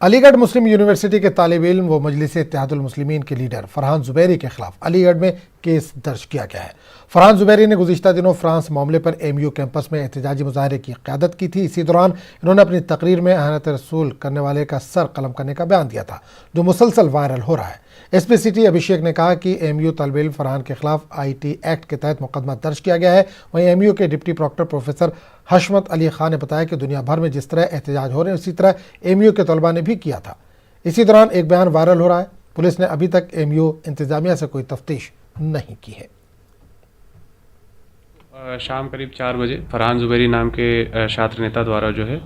अलीगढ़ मुस्लिम university के तालिब इल्म व मजलिस इत्तेहादुल मुस्लिमीन के लीडर फरहान जुबैरी के खिलाफ अलीगढ़ में केस दर्ज किया गया है। फरहान जुबैरी ने गुज़िश्ता दिनों फ्रांस मामले पर एमयू कैंपस में एहतजाजी मुजाहरे की क़यादत की थी। इसी दौरान इन्होंने अपनी तकरीर में अहनत रसूल करने वाले का सर कलम करने का बयान दिया था, जो मुसलसल वायरल हो रहा है। एसपी सिटी अभिषेक ने कहा कि एमयू तालिब इल्म फरहान के खिलाफ आईटी एक्ट के तहत मुकदमा दर्ज किया गया है। वहीं एमयू के डिप्टी प्रॉक्टर प्रोफेसर हशमत अली खान ने बताया कि दुनिया भर में जिस तरह एहतजाज हो रहे हैं उसी तरह एमयू के तलबा ने भी किया था। इसी दौरान एक बयान वायरल हो रहा है। पुलिस ने अभी तक एमयू इंतजामिया से कोई तफ्तीश नहीं की है। शाम करीब 4 बजे फरहान जुबैरी नाम के छात्र नेता द्वारा जो है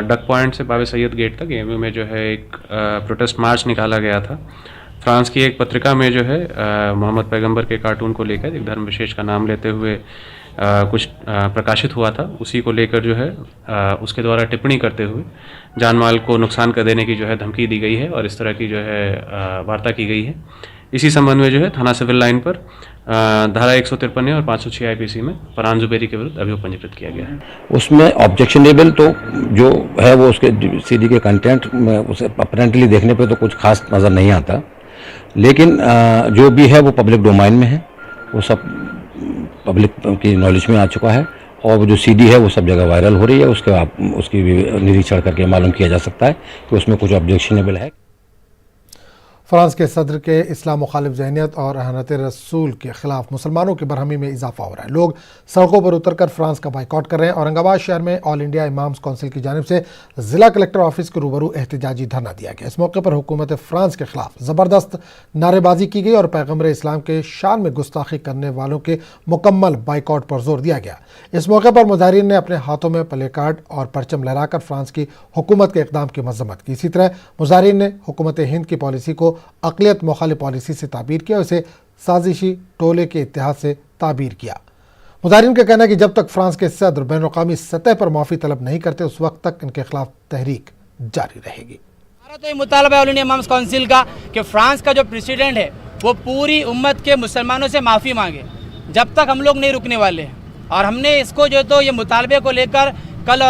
डक पॉइंट से बाबे सैयद गेट तक एमयू में जो है एक प्रोटेस्ट मार्च निकाला गया था। फ्रांस की एक पत्रिका में जो है मोहम्मद पैगंबर के कार्टून को लेकर एक धर्म विशेष का नाम लेते हुए कुछ प्रकाशित हुआ था। उसी को लेकर जो है उसके द्वारा टिप्पणी करते हुए जान माल को नुकसान कर देने की जो है धमकी दी गई है और इस तरह की जो है वार्ता की गई है। इसी संबंध में जो है थाना सिविल लाइन पर धारा 153 और 506 आईपीसी में फरहान जुबैरी के विरुद्ध अभियोग पंजीकृत किया गया है। उसमें ऑब्जेक्शनेबल तो जो है वो उसके सीडी के कंटेंट में उसे अपरेंटली देखने पे तो कुछ खास नज़र नहीं आता, लेकिन जो भी है वो पब्लिक डोमाइन में है, वो सब पब्लिक की नॉलेज में आ चुका है और वो जो सीडी है वो सब जगह वायरल हो रही है। उसकी निरीक्षण करके मालूम किया जा सकता है कि उसमें कुछ ऑब्जेक्शनेबल है। फ्रांस के सदर के इस्लाम मुखालिफ ज़हनियत और अहनत रसूल के खिलाफ मुसलमानों की बरहमी में इजाफा हो रहा है। लोग सड़कों पर उतरकर फ्रांस का बाइकआउट कर रहे हैं। औरंगाबाद शहर में ऑल इंडिया इमाम्स काउंसिल की जानिब से ज़िला कलेक्टर ऑफिस के रूबरू एहतजाजी धरना दिया गया। इस मौके पर हुकूमत फ्रांस के खिलाफ ज़बरदस्त नारेबाजी की गई और पैगम्बर इस्लाम के शान में गुस्ताखी करने वालों के मुकम्मल बाइकआउट पर जोर दिया गया। इस मौके पर मुजाहिरीन ने अपने हाथों में प्ले कार्ड और परचम लहराकर फ्रांस की हुकूमत के इक़दाम की मज़म्मत की। इसी तरह मुजाहिरीन ने हुकूमत हिंद की पॉलिसी को अक़लियत मुखालिफ पॉलिसी से ताबीर किया, उसे साजिशी टोले के इत्तेहाद से ताबीर किया। मुजाहिरीन का कहना है कि जब तक फ्रांस के सदर बैनुल-अक़वामी सतह पर माफ़ी तलब नहीं करते उस वक्त तक इनके खिलाफ तहरीक जारी रहेगी। हमारा तो ये मुतालबा है ऑल इंडिया इमाम्स काउंसिल का कि फ्रांस का जो प्रेसिडेंट है वो पूरी उम्मत के मुसलमानों से माफ़ी मांगे। जब तक हम लोग नहीं रुकने वाले हैं और हमने इसको जो तो ये मुतालबे को लेकर कल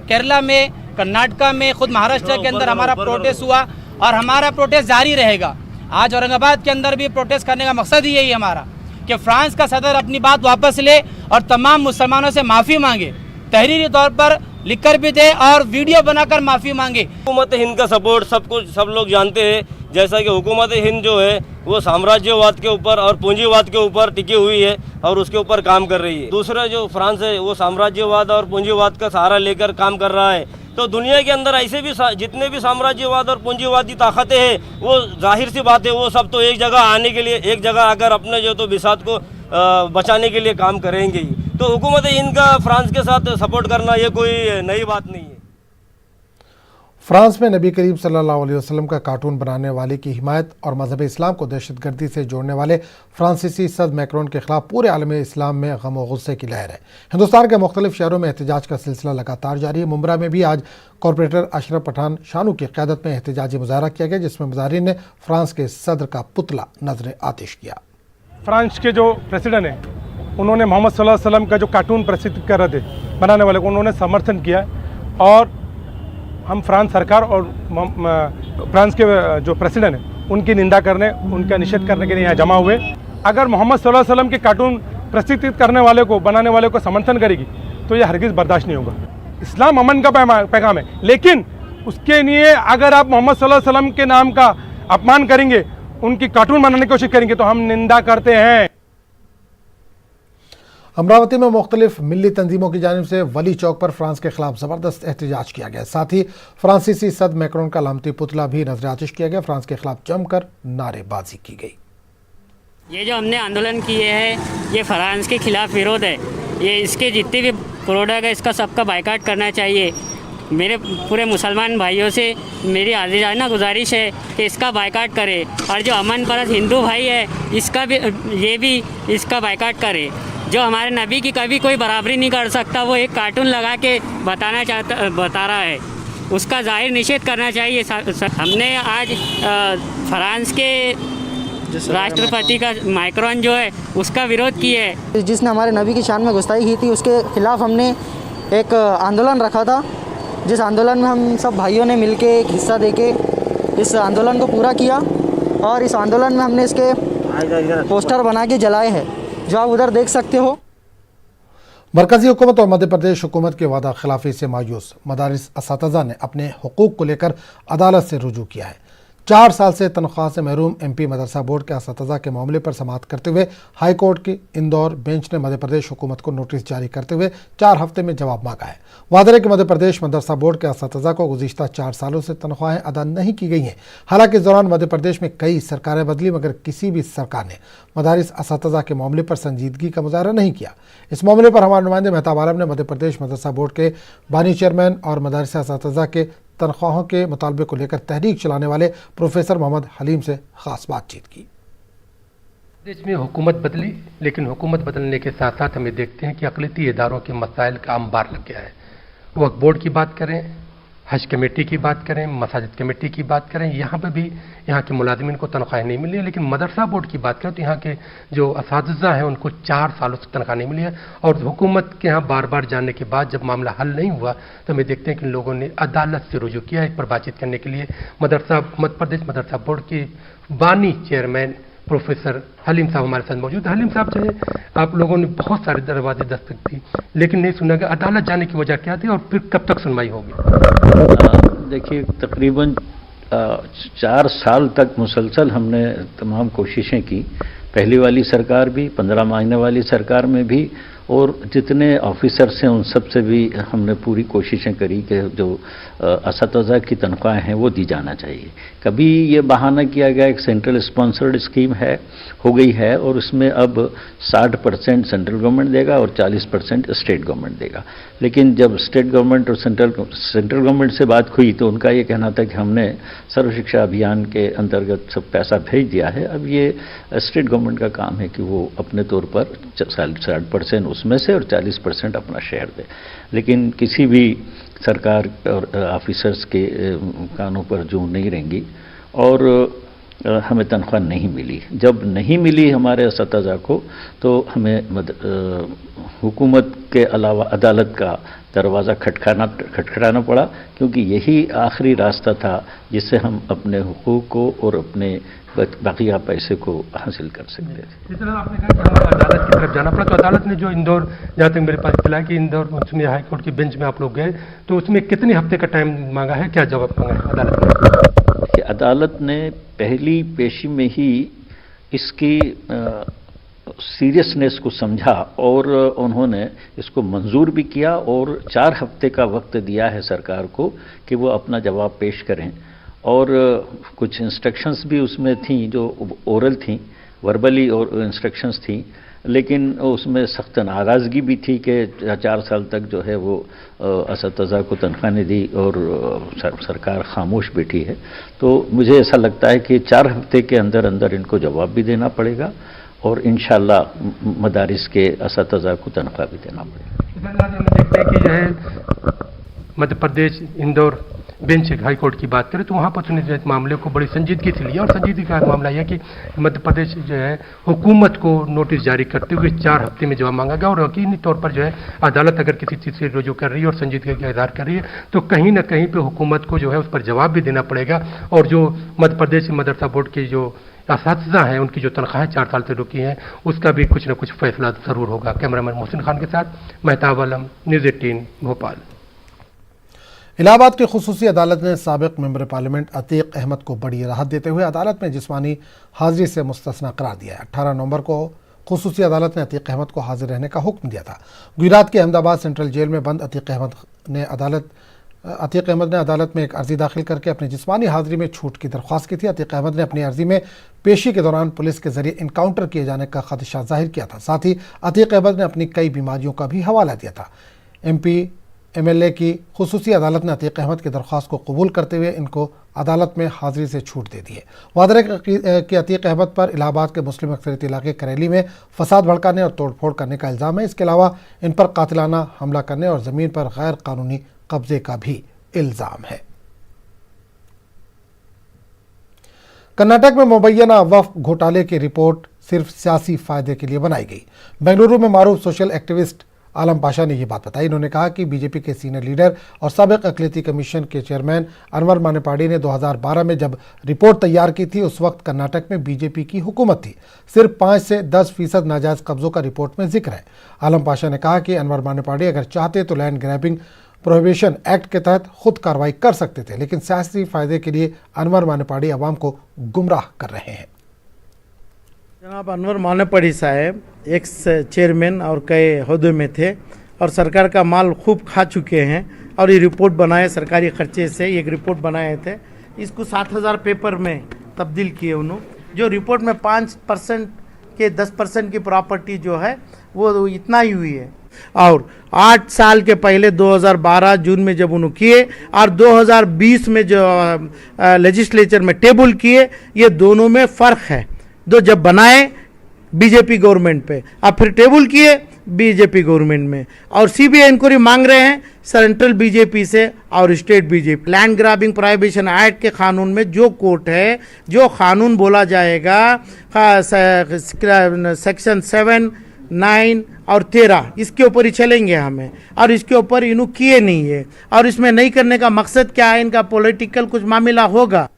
केरला में, कर्नाटका में, खुद महाराष्ट्र के अंदर हमारा प्रोटेस्ट हुआ और हमारा प्रोटेस्ट जारी रहेगा। आज औरंगाबाद के अंदर भी प्रोटेस्ट करने का मकसद ही यही हमारा कि फ्रांस का सदर अपनी बात वापस ले और तमाम मुसलमानों से माफ़ी मांगे, तहरीरी तौर पर लिखकर भी दे और वीडियो बनाकर माफ़ी मांगे। हुकूमत हिंद का सपोर्ट सब लोग जानते हैं, जैसा कि हुकूमत हिंद जो है वो साम्राज्यवाद के ऊपर और पूंजीवाद के ऊपर टिकी हुई है और उसके ऊपर काम कर रही है। दूसरा जो फ्रांस है वो साम्राज्यवाद और पूंजीवाद का सहारा लेकर काम कर रहा है। तो दुनिया के अंदर ऐसे भी जितने भी साम्राज्यवाद और पूंजीवादी ताकतें हैं वो जाहिर सी बात है वो सब तो एक जगह आने के लिए, एक जगह आकर अपने जो तो बिसात को बचाने के लिए काम करेंगे ही। तो हुकूमत हिंद का फ्रांस के साथ सपोर्ट करना ये कोई नई बात नहीं है। फ्रांस में नबी करीम सल्लल्लाहु अलैहि वसल्लम का कार्टून बनाने वाले की हिमायत और मजहब इस्लाम को दहशतगर्दी से जोड़ने वाले फ्रांसीसी सदर मैक्रोन के खिलाफ पूरे आलम इस्लाम में गम और गुस्से की लहर है। हिंदुस्तान के मुख्तलिफ शहरों में एहतजाज का सिलसिला लगातार जारी है। मुंब्रा में भी आज कॉरपोरेटर अशरफ पठान शानू की क़यादत में एहतजाजी मुजाहरा किया गया, जिसमें मुजाहिरीन ने फ्रांस के सदर का पुतला नजर आतिश किया। फ्रांस के जो प्रेसिडेंट हैं उन्होंने मोहम्मद सल्लल्लाहु अलैहि वसल्लम का जो कार्टून प्रसिद्ध कर रहे थे बनाने वाले को उन्होंने समर्थन किया और हम फ्रांस सरकार और फ्रांस के जो प्रेसिडेंट हैं उनकी निंदा करने, उनका निषेध करने के लिए यहाँ जमा हुए। अगर मोहम्मद सल्लल्लाहु अलैहि वसल्लम के कार्टून प्रसिद्ध करने वाले को, बनाने वाले को समर्थन करेगी तो ये हरगिज़ बर्दाश्त नहीं होगा। इस्लाम अमन का पैगाम है, लेकिन उसके लिए अगर आप मोहम्मद सल्लल्लाहु अलैहि वसल्लम के नाम का अपमान करेंगे, उनकी कार्टून बनाने की कोशिश करेंगे तो हम निंदा करते हैं। अमरावती में मुख्तलिफ मिली तंजीमों की जानिब से वली चौक पर फ्रांस के खिलाफ ज़बरदस्त एहतजाज किया गया। साथ ही फ्रांसीसी सदर मैक्रोन का लामती पुतला भी नजर आतिश किया गया। फ्रांस के खिलाफ जमकर नारेबाजी की गई। ये जो हमने आंदोलन किए हैं ये फ्रांस के खिलाफ विरोध है। ये इसके जितने भी प्रोडक्ट है इसका सबका बाइकाट करना चाहिए। मेरे पूरे मुसलमान भाइयों से मेरी आजिज़ाना गुजारिश है कि इसका बाइकाट करे और जो अमन परस्त हिंदू भाई है इसका भी इसका बाइकाट करे। जो हमारे नबी की कभी कोई बराबरी नहीं कर सकता वो एक कार्टून लगा के बता रहा है, उसका जाहिर निषेध करना चाहिए। हमने आज फ्रांस के राष्ट्रपति का मैक्रोन जो है उसका विरोध किया है। जिसने हमारे नबी की शान में गुस्ताखी की थी उसके खिलाफ हमने एक आंदोलन रखा था जिस आंदोलन में हम सब भाइयों ने मिलके एक हिस्सा देके इस आंदोलन को पूरा किया और इस आंदोलन में हमने इसके पोस्टर बना के जलाए हैं, जो आप उधर देख सकते हो। मरकजी हुकूमत और मध्य प्रदेश हुकूमत की वादा खिलाफी से मायूस मदारिस असातिज़ा ने अपने हुकूक को लेकर अदालत से रुजू किया है। 4 साल से तनख्वाह से महरूम MP मदरसा बोर्ड के असातिज़ा के मामले पर समाअत करते हुए हाई कोर्ट की इंदौर बेंच ने मध्य प्रदेश हुकूमत को नोटिस जारी करते हुए 4 हफ्ते में जवाब मांगा है। वादे है कि मध्य प्रदेश मदरसा बोर्ड के असातिज़ा को गुज़िश्ता 4 सालों से तनख्वाहें अदा नहीं की गई हैं। हालांकि इस दौरान मध्य प्रदेश में कई सरकारें बदली, मगर किसी भी सरकार ने मदारिस असातिज़ा के मामले पर संजीदगी का मुजाहरा नहीं किया। इस मामले पर हमारे नुमाइंदे मेहताब आलम ने मध्य प्रदेश मदरसा बोर्ड के बानी चेयरमैन और मदारिस असातिज़ा के तनख्वाहों के मुतालबे को लेकर तहरीक चलाने वाले प्रोफेसर मोहम्मद हलीम से खास बातचीत की। देश में हुकूमत बदली, लेकिन हुकूमत बदलने के साथ साथ हमें देखते हैं कि अक़लियती इदारों के मसाइल का अंबार लग गया है। वक्फ बोर्ड की बात करें, हज कमेटी की बात करें, मसाजिद कमेटी की बात करें, यहाँ पर भी यहाँ के मुलाजिमीन को तनख्वाह नहीं मिली है। लेकिन मदरसा बोर्ड की बात करें तो यहाँ के जो असातिज़ा हैं उनको 4 सालों से तनख्वाह नहीं मिली है। और हुकूमत के यहाँ बार बार जाने के बाद जब मामला हल नहीं हुआ तो हमें देखते हैं कि लोगों ने अदालत से रुजू किया इस पर बातचीत करने के लिए। मध्य प्रदेश मदरसा बोर्ड के बानी चेयरमैन प्रोफेसर हलीम साहब हमारे साथ मौजूद। हलीम साहब जो है, आप लोगों ने बहुत सारे दरवाजे दस्तक दी लेकिन नहीं सुना गया। अदालत जाने की वजह क्या थी और फिर कब तक सुनवाई होगी? देखिए, तकरीबन 4 साल तक मुसलसल हमने तमाम कोशिशें की। पहली वाली सरकार भी, 15 महीने वाली सरकार में भी, और जितने ऑफिसर्स हैं उन सब से भी हमने पूरी कोशिशें करी कि जो असातिज़ा की तनख्वाहें हैं वो दी जाना चाहिए। कभी ये बहाना किया गया एक सेंट्रल स्पॉन्सर्ड स्कीम हो गई है और उसमें अब 60% सेंट्रल गवर्नमेंट देगा और 40% स्टेट गवर्नमेंट देगा। लेकिन जब स्टेट गवर्नमेंट और सेंट्रल गवर्नमेंट से बात हुई तो उनका ये कहना था कि हमने सर्व शिक्षा अभियान के अंतर्गत सब पैसा भेज दिया है, अब ये स्टेट गवर्नमेंट का काम है कि वो अपने तौर पर 60% उसमें से और 40% अपना शेयर दे। लेकिन किसी भी सरकार और ऑफिसर्स के कानों पर जूं नहीं रहेंगी और हमें तनख्वाह नहीं मिली। जब नहीं मिली हमारे असातिज़ा को तो हमें हुकूमत के अलावा अदालत का दरवाज़ा खटखटाना पड़ा, क्योंकि यही आखिरी रास्ता था जिससे हम अपने हुकूक को और अपने बाकिया पैसे को हासिल कर सकते थे। जिस तरह आपने कहा कि हमें अदालत की तरफ जाना पड़ा, तो अदालत ने जो इंदौर, जहाँ तक मेरे पास इत्तला है कि इंदौर उसमें हाई कोर्ट की बेंच में आप लोग गए तो उसमें कितने हफ्ते का टाइम मांगा है, क्या जवाब मांगा है अदालत ने? अदालत ने पहली पेशी में ही इसकी सीरियसनेस को समझा और उन्होंने इसको मंजूर भी किया और 4 हफ्ते का वक्त दिया है सरकार को कि वो अपना जवाब पेश करें। और कुछ इंस्ट्रक्शंस भी उसमें थी जो ओरल थी, वर्बली और इंस्ट्रक्शंस थी, लेकिन उसमें सख्त नाराज़गी भी थी कि 4 साल तक जो है वो असातिज़ा को तनख्वाह नहीं दी और सरकार खामोश बैठी है। तो मुझे ऐसा लगता है कि 4 हफ्ते के अंदर अंदर इनको जवाब भी देना पड़ेगा और इंशाअल्लाह मदारिस के असातिज़ा को तनख्वाह भी देना पड़ेगा। हम देखते हैं कि जो है Madhya Pradesh Indore bench high court की बात करें तो वहाँ पर उसने जो मामले को बड़ी संजीदगी से लिया और संजीदगी का मामला यह कि मध्य प्रदेश जो है हुकूमत को नोटिस जारी करते हुए 4 हफ्ते में जवाब मांगा गया और यकीनी तौर पर जो है अदालत अगर किसी चीज़ से रुजू कर रही है और संजीदगी का इजहार कर रही है तो कहीं ना कहीं पर हुकूमत को जो है उस पर जवाब भी देना पड़ेगा। और जो मध्य प्रदेश मदरसा बोर्ड की जो असातिज़ा हैं उनकी जो तनख्वाहें 4 साल से रुकी हैं उसका भी कुछ न कुछ फैसला ज़रूर होगा। कैमरामैन मोहसिन खान के साथ मेहताब आलम, न्यूज़ 18 भोपाल। इलाहाबाद की खुसूसी अदालत ने साबिक मेंबर पार्लियामेंट अतीक अहमद को बड़ी राहत देते हुए अदालत में जिस्मानी हाजिरी से मुस्तस्ना करार दिया है। 18 नवंबर को खुसूसी अदालत ने अतीक अहमद को हाजिर रहने का हुक्म दिया था। गुजरात के अहमदाबाद सेंट्रल जेल में बंद अतीक अहमद ने अदालत में एक अर्जी दाखिल करके अपनी जिस्मानी हाजिरी में छूट की दरख्वास्त की थी। अतीक अहमद ने अपनी अर्जी में पेशी के दौरान पुलिस के जरिए इनकाउंटर किए जाने का खदशा जाहिर किया था। साथ ही अतीक अहमद ने अपनी कई बीमारियों का भी हवाला दिया था। MP MLA की खुसूसी अदालत ने अतीक अहमद की दरख्वास्त को कबूल करते हुए इनको अदालत में हाजिरी से छूट दे दी है। वादा है कि अतीक अहमद पर इलाहाबाद के मुस्लिम अक्सरियती इलाके करेली में फसाद भड़काने और तोड़फोड़ करने का इल्ज़ाम है। इसके अलावा इन पर कातिलाना हमला करने और ज़मीन पर गैर कानूनी कब्जे का भी इल्ज़ाम है। कर्नाटक में मुबैना वक्फ घोटाले की रिपोर्ट सिर्फ सियासी फायदे के लिए बनाई गई। बेंगलुरु में मारूफ सोशल एक्टिविस्ट आलम पाशा ने ये बात बताई। इन्होंने कहा कि बीजेपी के सीनियर लीडर और साबिक अक़लियती कमीशन के चेयरमैन अनवर मानेपाड़ी ने 2012 में जब रिपोर्ट तैयार की थी, उस वक्त कर्नाटक में बीजेपी की हुकूमत थी। सिर्फ 5 से 10% नाजायज कब्जों का रिपोर्ट में जिक्र है। आलम पाशा ने कहा कि अनवर मानेपाड़ी अगर चाहते तो लैंड ग्रैबिंग प्रोहिबिशन एक्ट के तहत खुद कार्रवाई कर सकते थे, लेकिन सियासी फायदे के लिए अनवर मानेपाड़ी अवाम को गुमराह कर रहे हैं। जनाब अनवर मानेपाड़ी साहब एक्स चेयरमैन और कई ओहदे में थे और सरकार का माल खूब खा चुके हैं और ये रिपोर्ट बनाए सरकारी खर्चे से एक रिपोर्ट बनाए थे। इसको 7000 पेपर में तब्दील किए उन्होंने। जो रिपोर्ट में 5% के 10% की प्रॉपर्टी जो है वो इतना ही हुई है। और 8 साल के पहले 2012 जून में जब उन्होंने किए और 2020 में जो लेजिस्लेचर में टेबल किए, ये दोनों में फ़र्क है। दो जब बनाए बीजेपी गवर्नमेंट पे, अब फिर टेबल किए बीजेपी गवर्नमेंट में, और सीबीआई इंक्वायरी मांग रहे हैं सेंट्रल बीजेपी से और state BJP. Land grabbing prohibition act के कानून में जो कोर्ट है, जो कानून बोला जाएगा सेक्शन 7, 9 और 13, इसके ऊपर ही चलेंगे हमें, और इसके ऊपर इन्हों किए नहीं है। और इसमें नहीं करने का मकसद क्या है? इनका पॉलिटिकल कुछ मामला होगा।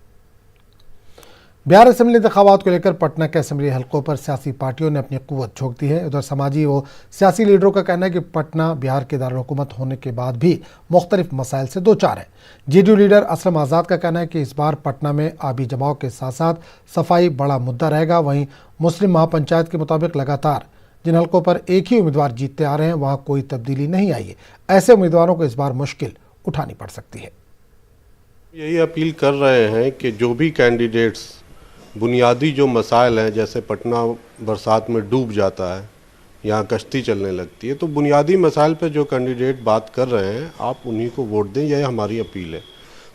बिहार असेंबली इंतखाबात को लेकर पटना के असेंबली हलकों पर सियासी पार्टियों ने अपनी कुव्वत झोंक दी है। उधर समाजी व सियासी लीडरों का कहना है कि पटना बिहार के दारुल-हुकूमत होने के बाद भी मुख्तलिफ मसाइल से दो चार है। जेडीयू लीडर असलम आज़ाद का कहना है कि इस बार पटना में आबी जमाव के साथ साथ सफाई बड़ा मुद्दा रहेगा। वहीं मुस्लिम महापंचायत के मुताबिक लगातार जिन हलकों पर एक ही उम्मीदवार जीतते आ रहे हैं वहां कोई तब्दीली नहीं आई है। ऐसे उम्मीदवारों को इस बार मुश्किल उठानी पड़ सकती है। यही अपील कर रहे हैं कि जो भी कैंडिडेट्स बुनियादी जो मसाइल हैं, जैसे पटना बरसात में डूब जाता है, यहाँ कश्ती चलने लगती है, तो बुनियादी मसाइल पर जो कैंडिडेट बात कर रहे हैं आप उन्हीं को वोट दें, यह हमारी अपील है।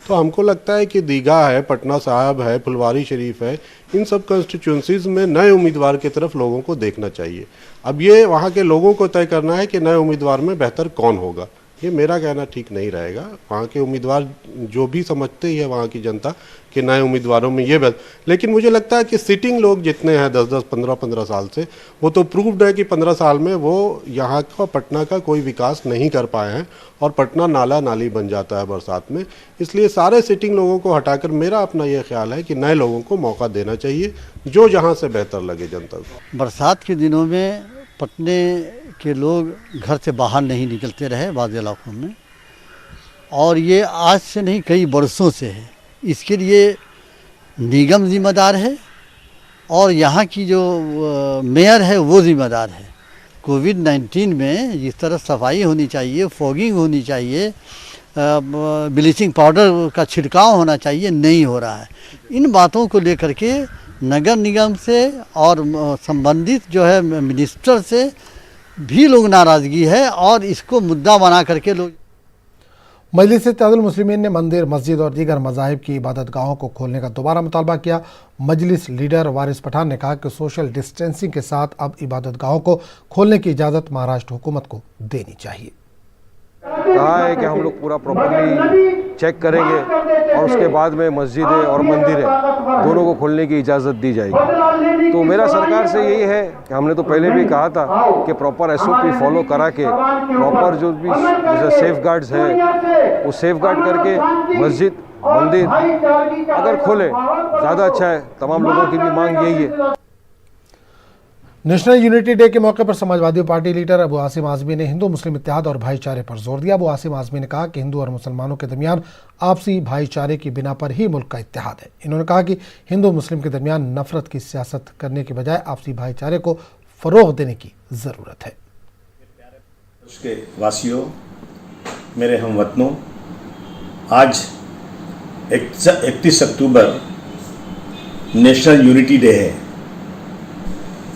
तो हमको लगता है कि दीघा है, पटना साहब है, फुलवारी शरीफ है, इन सब कंस्टिट्यूंसीज में नए उम्मीदवार की तरफ लोगों को देखना चाहिए। अब ये वहाँ के लोगों को तय करना है कि नए उम्मीदवार में बेहतर कौन होगा। ये मेरा कहना ठीक नहीं रहेगा। वहाँ के उम्मीदवार जो भी समझते ही है वहाँ की जनता कि नए उम्मीदवारों में ये लेकिन मुझे लगता है कि सिटिंग लोग जितने हैं 10-10, 15-15 साल से, वो तो प्रूव्ड है कि 15 साल में वो यहाँ का पटना का कोई विकास नहीं कर पाए हैं और पटना नाला नाली बन जाता है बरसात में। इसलिए सारे सिटिंग लोगों को हटाकर मेरा अपना ये ख्याल है कि नए लोगों को मौका देना चाहिए, जो जहाँ से बेहतर लगे जनता को। बरसात के दिनों में पटने के लोग घर से बाहर नहीं निकलते रहे बाज़ इलाकों में, और ये आज से नहीं कई बरसों से है। इसके लिए निगम जिम्मेदार है और यहाँ की जो मेयर है वो जिम्मेदार है। कोविड-19 में जिस तरह सफाई होनी चाहिए, फॉगिंग होनी चाहिए, ब्लीचिंग पाउडर का छिड़काव होना चाहिए, नहीं हो रहा है। इन बातों को लेकर के नगर निगम से और संबंधित जो है मिनिस्टर से भी लोग नाराज़गी है और इसको मुद्दा बना करके लोग। मजलिस इत्तेहादुल मुस्लिमीन ने मंदिर, मस्जिद और दीगर मज़ाहिब की इबादत गाहों को खोलने का दोबारा मुतालबा किया। मजलिस लीडर वारिस पठान ने कहा कि सोशल डिस्टेंसिंग के साथ अब इबादत गाहों को खोलने की इजाज़त महाराष्ट्र हुकूमत को देनी चाहिए। कहा है कि हम लोग पूरा प्रॉपर्ली चेक करेंगे और उसके बाद में मस्जिद है और मंदिर है दोनों को खोलने की इजाज़त दी जाएगी। तो मेरा सरकार से यही है कि हमने तो पहले भी कहा था कि प्रॉपर SOP फॉलो करा के प्रॉपर जो भी जैसे सेफ गार्ड्स है वो सेफ गार्ड करके मस्जिद मंदिर अगर खोले ज़्यादा अच्छा है। तमाम लोगों की भी मांग यही है। नेशनल यूनिटी डे के मौके पर समाजवादी पार्टी लीडर अबू आसिम आज़मी ने हिंदू मुस्लिम इत्तेहाद और भाईचारे पर जोर दिया। अबू आसिम आज़मी ने कहा कि हिंदू और मुसलमानों के दरमियान आपसी भाईचारे की बिना पर ही मुल्क का इत्तेहाद है। इन्होंने कहा कि हिंदू मुस्लिम के दरमियान नफरत की सियासत करने के बजाय आपसी भाईचारे को फ़रोग़ देने की ज़रूरत है। उसके वासियों, मेरे हमवतनों, आज 31 अक्टूबर नेशनल यूनिटी डे है।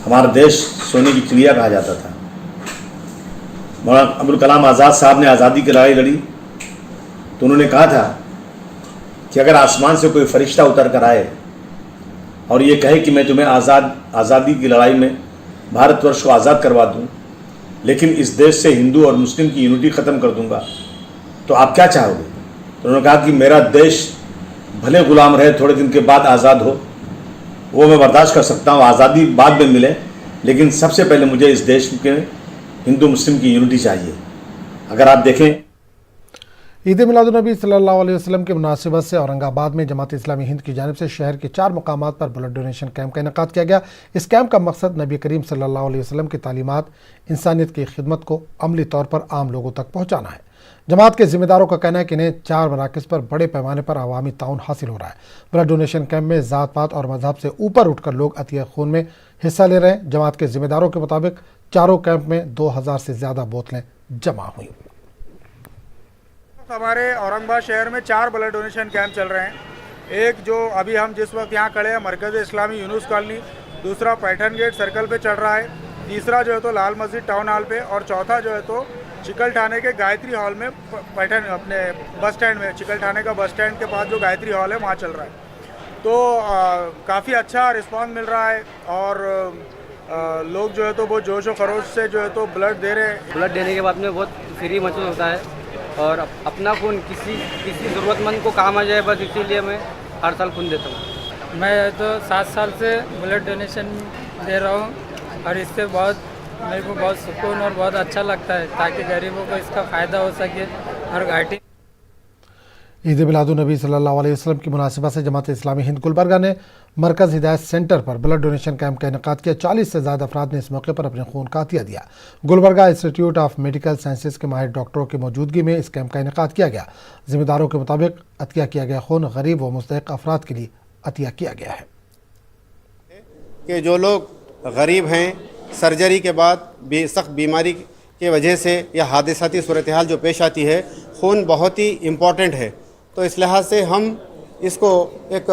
हमारा देश सोने की चिड़िया कहा जाता था। मौलाना अब्दुल कलाम आज़ाद साहब ने आज़ादी की लड़ाई लड़ी तो उन्होंने कहा था कि अगर आसमान से कोई फरिश्ता उतर कर आए और ये कहे कि मैं तुम्हें आज़ादी की लड़ाई में भारतवर्ष को आज़ाद करवा दूं, लेकिन इस देश से हिंदू और मुस्लिम की यूनिटी ख़त्म कर दूंगा, तो आप क्या चाहोगे? तो उन्होंने कहा कि मेरा देश भले गुलाम रहे, थोड़े दिन के बाद आज़ाद हो, वो मैं बर्दाश्त कर सकता हूँ, आज़ादी बाद में मिले, लेकिन सबसे पहले मुझे इस देश के हिंदू मुस्लिम की यूनिटी चाहिए। अगर आप देखें ईद मिलादुन्नबी सल्लल्लाहु अलैहि वसल्लम की मुनासिबत से औरंगाबाद में जमात इस्लामी हिंद की जानिब से शहर के 4 मकामात पर ब्लड डोनेशन कैंप का इनेकाद किया गया। इस कैंप का मकसद नबी करीम सल्लल्लाहु अलैहि वसल्लम की तालीमात इंसानियत की खिदमत को अमली तौर पर आम लोगों तक पहुँचाना है। जमात के जिम्मेदारों का कहना है कि इन्हें 4 मराकज़ पर बड़े पैमाने पर अवामी ताउन हासिल हो रहा है। ब्लड डोनेशन कैंप में ज़ात पात और मजहब से ऊपर उठकर लोग अतिया खून में हिस्सा ले रहे हैं। जमात के जिम्मेदारों के मुताबिक चारों कैंप में 2000 से ज़्यादा बोतलें जमा हुई। हमारे औरंगाबाद शहर में 4 ब्लड डोनेशन कैंप चल रहे हैं। एक जो अभी हम जिस वक्त यहाँ खड़े हैं मरकज़ इस्लामी यूनुस कॉलोनी, दूसरा पैठन गेट सर्कल पे चल रहा है, तीसरा जो है तो लाल मस्जिद टाउन हॉल पे, और चौथा जो है तो चिकल ठाणे के गायत्री हॉल में पैठन अपने बस स्टैंड में, चिकल ठाणे का बस स्टैंड के पास जो गायत्री हॉल है वहाँ चल रहा है। तो काफ़ी अच्छा रिस्पॉन्स मिल रहा है और लोग जो है तो बहुत जोश व खरोश से जो है तो ब्लड दे रहे हैं। ब्लड देने के बाद में बहुत फ्री महसूस होता है और अपना खून किसी ज़रूरतमंद को काम आ जाए, बस इसीलिए मैं हर साल खून देता हूँ। मैं तो 7 साल से ब्लड डोनेशन दे रहा हूँ और इससे मेरे को बहुत सुकून और बहुत अच्छा लगता है ताकि गरीबों को इसका फ़ायदा हो सके। और घाटी ईद मिलादुन्नबी सल्लल्लाहु अलैहि वसल्लम की मुनासिबत से जमात इस्लामी हिंद गुलबर्गा ने मरकज़ हिदायत सेंटर पर ब्लड डोनेशन कैंप का इनेकाद किया। 40 से ज़्यादा अफराद ने इस मौके पर अपने खून का अतिया दिया। Gulbarga institute of medical sciences के माहिर डॉक्टरों की मौजूदगी में इस कैंप का इनेकाद किया गया। जिम्मेदारों के मुताबिक अतिया किया गया खून गरीब व मुस्तहिक़ अफराद के लिए अतिया किया गया है। कि जो लोग गरीब हैं, सर्जरी के बाद सख्त बीमारी की वजह से या हादसाती सूरत हाल जो पेश आती है, खून बहुत ही इम्पॉर्टेंट है। तो इस लिहाज से हम इसको एक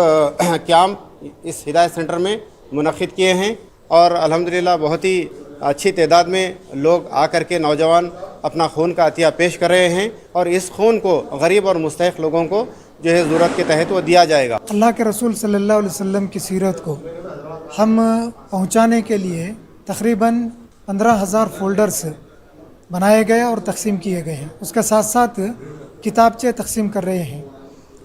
कैंप इस हिदायत सेंटर में मुनक़िद किए हैं और अल्हम्दुलिल्लाह बहुत ही अच्छी तादाद में लोग आकर के नौजवान अपना खून का अतिया पेश कर रहे हैं और इस खून को गरीब और मुस्तहिक़ लोगों को जो है ज़रूरत के तहत वो दिया जाएगा। अल्लाह के रसूल सल्लल्लाहु अलैहि वसल्लम की सीरत को हम पहुंचाने के लिए तकरीबन 15,000 फ़ोल्डर्स बनाए गए और तकसीम किए गए हैं। उसके साथ साथ किताबचे तकसीम कर रहे हैं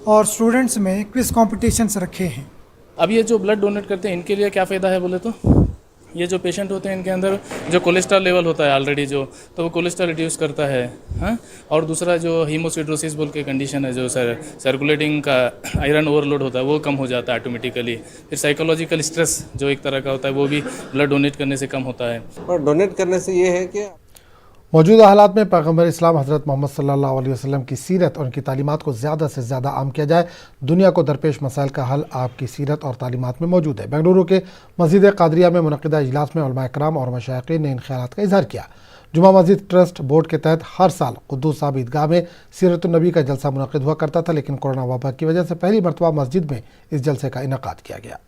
और स्टूडेंट्स में क्विज़ कॉम्पिटिशन्स रखे हैं। अब ये जो ब्लड डोनेट करते हैं इनके लिए क्या फ़ायदा है बोले तो ये जो पेशेंट होते हैं इनके अंदर जो कोलेस्ट्रॉल लेवल होता है ऑलरेडी तो वो कोलेस्ट्रॉल रिड्यूस करता है। हाँ, और दूसरा जो हीमोसिड्रोसिस बोल के कंडीशन है, जो सर्कुलेटिंग का आयरन ओवरलोड होता है वो कम हो जाता है ऑटोमेटिकली। फिर साइकोलॉजिकल स्ट्रेस जो एक तरह का होता है वो भी ब्लड डोनेट करने से कम होता है। और डोनेट करने से ये है कि मौजूदा हालात में पैगम्बर इस्लाम हज़रत मोहम्मद सल्लल्लाहु अलैहि वसल्लम की सीरत और उनकी तालीमात को ज़्यादा से ज़्यादा आम किया जाए। दुनिया को दरपेश मसाइल का हल आपकी सीरत और तालीमात में मौजूद है। बेंगलुरु के मस्जिद कादरिया में मुनक़िदा इजलास में उलमा इकराम और मशाइख़ीन ने इन ख़यालात का इजहार किया। जुमा मस्जिद ट्रस्ट बोर्ड के तहत हर साल क़ुद्दूस साहब ईदगाह में सीरतुन्नबी का जलसा मुनक़िद हुआ करता था, लेकिन कोरोना वबा की वजह से पहली मरतबा मस्जिद में इस जलसे का इनेकाद किया गया।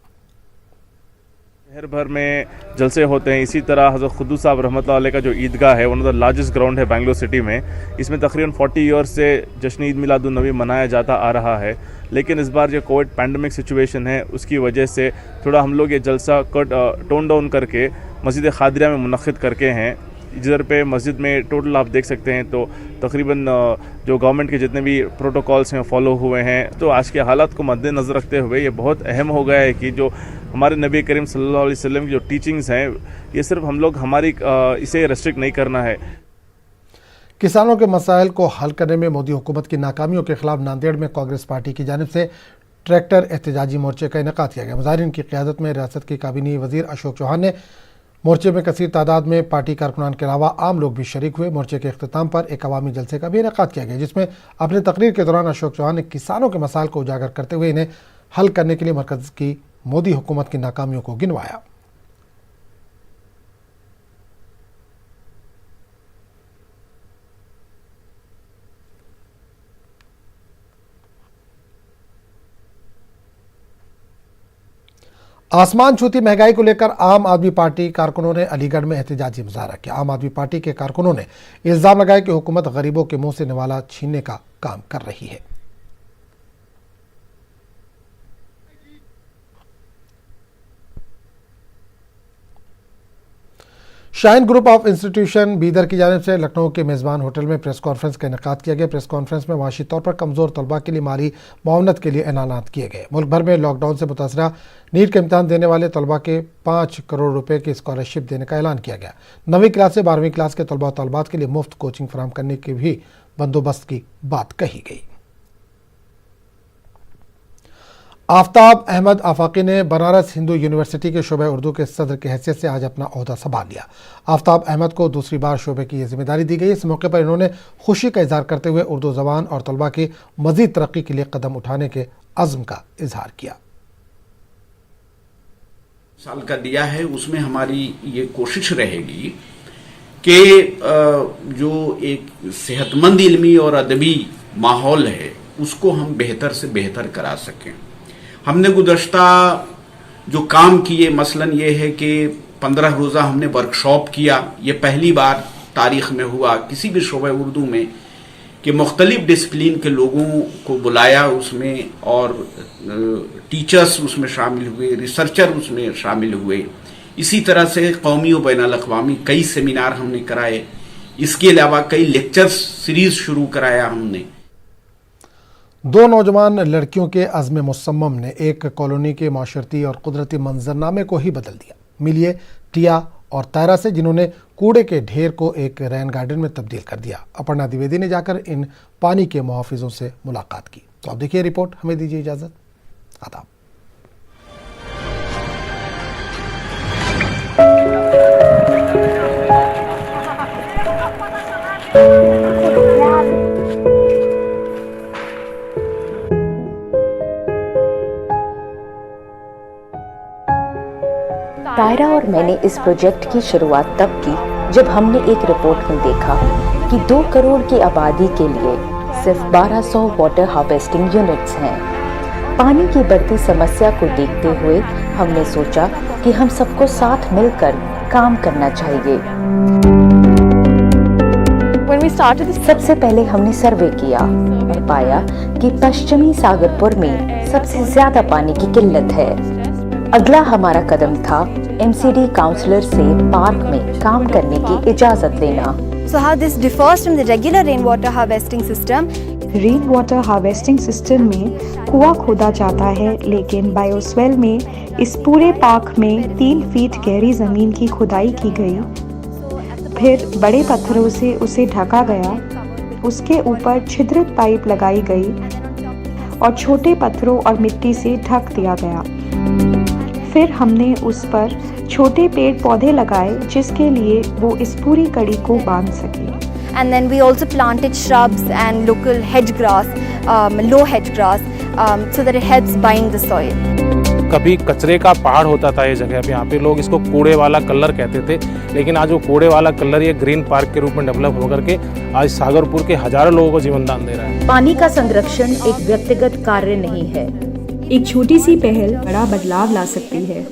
शहर भर में जलसे होते हैं। इसी तरह हज़रत क़ुद्दूस साहब रहमतुल्लाह अलैह का जो ईदगाह है, one of the largest ground है बेंगलुरु सिटी में। इसमें तकरीबन 40 ईयर्स से जश्न ईद मिलादुन्नबी मनाया जाता आ रहा है, लेकिन इस बार जो कोविड पैंडमिक सिचुएशन है उसकी वजह से थोड़ा हम लोग ये जलसा टोन डाउन करके मस्जिद कादरिया में मुनक़िद करके हैं। जिधर पे मस्जिद में टोटल आप देख सकते हैं तो तकरीबन जो गवर्नमेंट के जितने भी प्रोटोकॉल्स हैं फॉलो हुए हैं। तो आज के हालात को मद्देनज़र रखते हुए ये बहुत अहम हो गया है कि जो हमारे नबी करीम सल्लल्लाहु अलैहि वसल्लम की जो टीचिंग्स हैं ये सिर्फ हम लोग हमारी इसे रेस्ट्रिक्ट नहीं करना है। किसानों के मसाइल को हल करने में मोदी हुकूमत की नाकामियों के खिलाफ नांदेड़ में कांग्रेस पार्टी की जानिब से ट्रैक्टर एहतजाजी मोर्चे का इनेकाद किया गया। मुजाहिरीन की क़यादत में रियासत के काबीनी वज़ीर अशोक चौहान ने मोर्चे में कसीर तादाद में पार्टी कारकुनान के अलावा आम लोग भी शरीक हुए। मोर्चे के अख्तिताम पर एक अवामी जलसे का भी इनेकाद किया गया, जिसमें अपने तकरीर के दौरान अशोक चौहान ने किसानों के मसाइल को उजागर करते हुए इन्हें हल करने के लिए मरकज़ की मोदी हुकूमत की नाकामियों को गिनवाया। आसमान छूती महंगाई को लेकर आम आदमी पार्टी कारकुनों ने अलीगढ़ में एहतजाजी मुजाहरा किया। आम आदमी पार्टी के कारकुनों ने इल्जाम लगाया कि हुकूमत गरीबों के मुंह से निवाला छीनने का काम कर रही है। Shine group of institution Bidar की जानिब से लखनऊ के मेज़बान होटल में प्रेस कॉन्फ्रेंस का इनेकाद किया गया। प्रेस कॉन्फ्रेंस में माशी तौर पर कमज़ोर तलबा के लिए माली मुआवनत के लिए ऐलानात किए गए। मुल्क भर में लॉकडाउन से मुतासरा नीट के इम्तहान देने वाले तलबा के 5 करोड़ रुपए की स्कॉलरशिप देने का ऐलान किया गया। 9वीं क्लास से 12वीं क्लास के तलबा तलबात के लिए मुफ्त कोचिंग फराहम करने की भी बंदोबस्त की बात कही गई। आफ्ताब अहमद आफाकी ने बनारस हिंदू यूनिवर्सिटी के शोबे उर्दू के सदर की हैसियत से आज अपना ओहदा संभाल लिया। आफ्ताब अहमद को दूसरी बार शोबे की यह जिम्मेदारी दी गई। इस मौके पर इन्होंने खुशी का इजहार करते हुए उर्दू ज़बान और तलबा की मजीद तरक्की के लिए कदम उठाने के अज़्म का इजहार किया। साल का दिया है, उसमें हमारी ये कोशिश रहेगी कि जो एक सेहतमंद इल्मी और अदबी माहौल है उसको हम बेहतर से बेहतर करा सकें। हमने गुज़श्ता जो काम किए मसलन ये है कि 15 रोज़ा हमने वर्कशॉप किया। ये पहली बार तारीख़ में हुआ किसी भी शोबे उर्दू में कि मुख्तलिफ डिसिप्लिन के लोगों को बुलाया उसमें, और टीचर्स उसमें शामिल हुए, रिसर्चर उसमें शामिल हुए। इसी तरह से कौमी और बैनुल अक़वामी कई सेमिनार हमने कराए। इसके अलावा कई लेक्चर्स सीरीज़ शुरू कराया हमने। 2 नौजवान लड़कियों के अज़्म मुसम्मम ने एक कॉलोनी के माशरती और कुदरती मंजरनामे को ही बदल दिया। मिलिए टिया और तायरा से, जिन्होंने कूड़े के ढेर को एक रैन गार्डन में तब्दील कर दिया। अपर्णा द्विवेदी ने जाकर इन पानी के मुहाफिजों से मुलाकात की। तो आप देखिए रिपोर्ट। हमें दीजिए इजाज़त। आदाब। तायरा और मैंने इस प्रोजेक्ट की शुरुआत तब की जब हमने एक रिपोर्ट में देखा कि 2 करोड़ की आबादी के लिए सिर्फ 1200 वाटर हार्वेस्टिंग यूनिट्स हैं। पानी की बढ़ती समस्या को देखते हुए हमने सोचा कि हम सबको साथ मिलकर काम करना चाहिए। सबसे पहले हमने सर्वे किया और पाया कि पश्चिमी सागरपुर में सबसे ज्यादा पानी की किल्लत है। अगला हमारा कदम था एमसीडी काउंसलर से पार्क में काम करने की इजाजत लेना। So how this differs from the regular rainwater harvesting system? Rain water harvesting system में कुआं खोदा जाता है, लेकिन बायोस्वेल में इस पूरे पार्क में 3 फीट गहरी जमीन की खुदाई की गई। फिर बड़े पत्थरों से उसे ढका गया, उसके ऊपर छिद्रित पाइप लगाई गई और छोटे पत्थरों और मिट्टी से ढक दिया गया। फिर हमने उस पर छोटे पेड़ पौधे लगाए जिसके लिए वो इस पूरी कड़ी को बांध सके। And then we also planted shrubs and local hedge grass, low hedge grass, so that it helps bind the soil. कभी कचरे का पहाड़ होता था ये जगह पे, यहाँ पे लोग इसको कूड़े वाला कलर कहते थे, लेकिन आज वो कूड़े वाला कलर ये ग्रीन पार्क के रूप में डेवलप होकर के आज सागरपुर के हजारों लोगों को जीवन दान दे रहा है। पानी का संरक्षण एक व्यक्तिगत कार्य नहीं है, एक छोटी सी पहल बड़ा बदलाव ला सकती है।